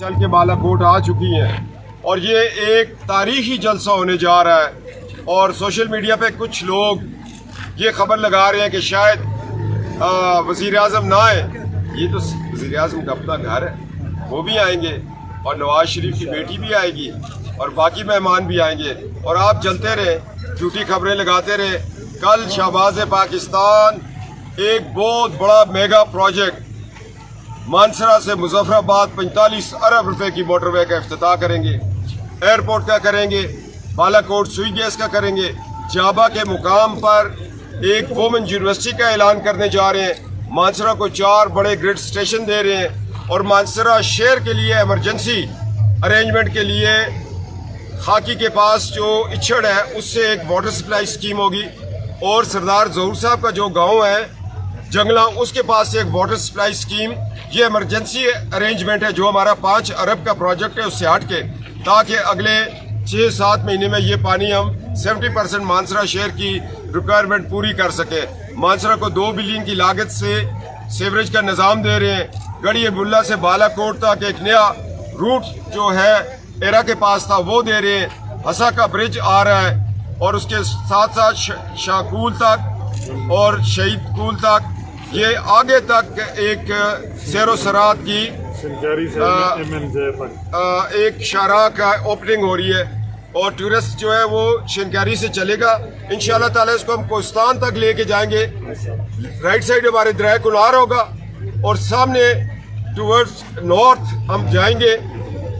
چل کے بالا کوٹ آ چکی ہیں اور یہ ایک تاریخی جلسہ ہونے جا رہا ہے اور سوشل میڈیا پہ کچھ لوگ یہ خبر لگا رہے ہیں کہ شاید وزیر اعظم نہ آئے. یہ تو وزیر اعظم کا اپنا گھر ہے, وہ بھی آئیں گے اور نواز شریف کی بیٹی بھی آئے گی اور باقی مہمان بھی آئیں گے اور آپ چلتے رہے, جھوٹی خبریں لگاتے رہے. کل شہباز پاکستان ایک بہت بڑا میگا پروجیکٹ مانسرا سے مظفر آباد 45 ارب روپے کی موٹر وے کا افتتاح کریں گے. ایئرپورٹ کا کریں گے, بالا کوٹ سوئی گیس کا کریں گے. جابا کے مقام پر ایک وومن یونیورسٹی کا اعلان کرنے جا رہے ہیں. مانسرا کو 4 بڑے گریڈ اسٹیشن دے رہے ہیں اور مانسرا شہر کے لیے ایمرجنسی ارینجمنٹ کے لیے خاکی کے پاس جو اچھڑ ہے اس سے ایک واٹر سپلائی اسکیم ہوگی اور سردار ظہور صاحب کا جو گاؤں ہے جنگلہ اس کے پاس سے ایک واٹر سپلائی اسکیم. یہ ایمرجنسی ارینجمنٹ ہے جو ہمارا 5 ارب کا پروجیکٹ ہے اس سے ہٹ کے, تاکہ اگلے 6-7 مہینے میں یہ پانی ہم 70% مانسرا شہر کی ریکوائرمنٹ پوری کر سکیں. مانسرا کو 2 بلین کی لاگت سے سیوریج کا نظام دے رہے ہیں. گڑھی بلا سے بالا کوٹ تک ایک نیا روٹ جو ہے ایرا کے پاس تھا وہ دے رہے ہیں. ہسا کا برج آ رہا ہے اور اس کے ساتھ ساتھ شاکول تک اور شہید کول تک یہ آگے تک ایک سیر و سرات کی ایک شاہراہ کا اوپننگ ہو رہی ہے اور ٹورسٹ جو ہے وہ شنکاری سے چلے گا. انشاءاللہ تعالی اس کو ہم کوہستان تک لے کے جائیں گے. رائٹ سائڈ ہمارے دریا کنار ہوگا اور سامنے ٹورڈز نارتھ ہم جائیں گے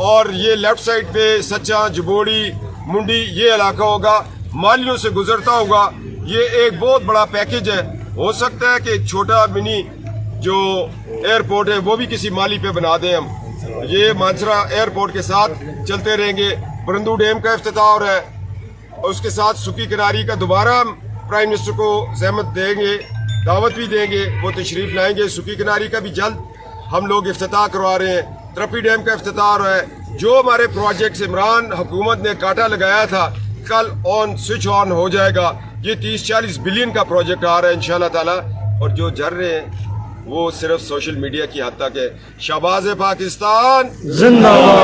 اور یہ لیفٹ سائڈ پہ سچا, جبوڑی, منڈی یہ علاقہ ہوگا, مالیوں سے گزرتا ہوگا. یہ ایک بہت بڑا پیکج ہے. ہو سکتا ہے کہ ایک چھوٹا منی جو ایئرپورٹ ہے وہ بھی کسی مالی پہ بنا دیں ہم. یہ مانسرا ایئرپورٹ کے ساتھ چلتے رہیں گے. برندو ڈیم کا افتتاح ہو رہا ہے اور اس کے ساتھ سکی کناری کا دوبارہ ہم پرائم منسٹر کو زحمت دیں گے, دعوت بھی دیں گے, وہ تشریف لائیں گے. سکی کناری کا بھی جلد ہم لوگ افتتاح کروا رہے ہیں. ترپی ڈیم کا افتتاح ہو رہا ہے. جو ہمارے پروجیکٹس عمران حکومت نے کاٹا لگایا تھا کل سوئچ آن ہو جائے گا. یہ 30-40 بلین کا پروجیکٹ آ رہا ہے انشاءاللہ تعالی. اور جو جر رہے ہیں وہ صرف سوشل میڈیا کی حد تک ہے. شہباز پاکستان زندہ باد.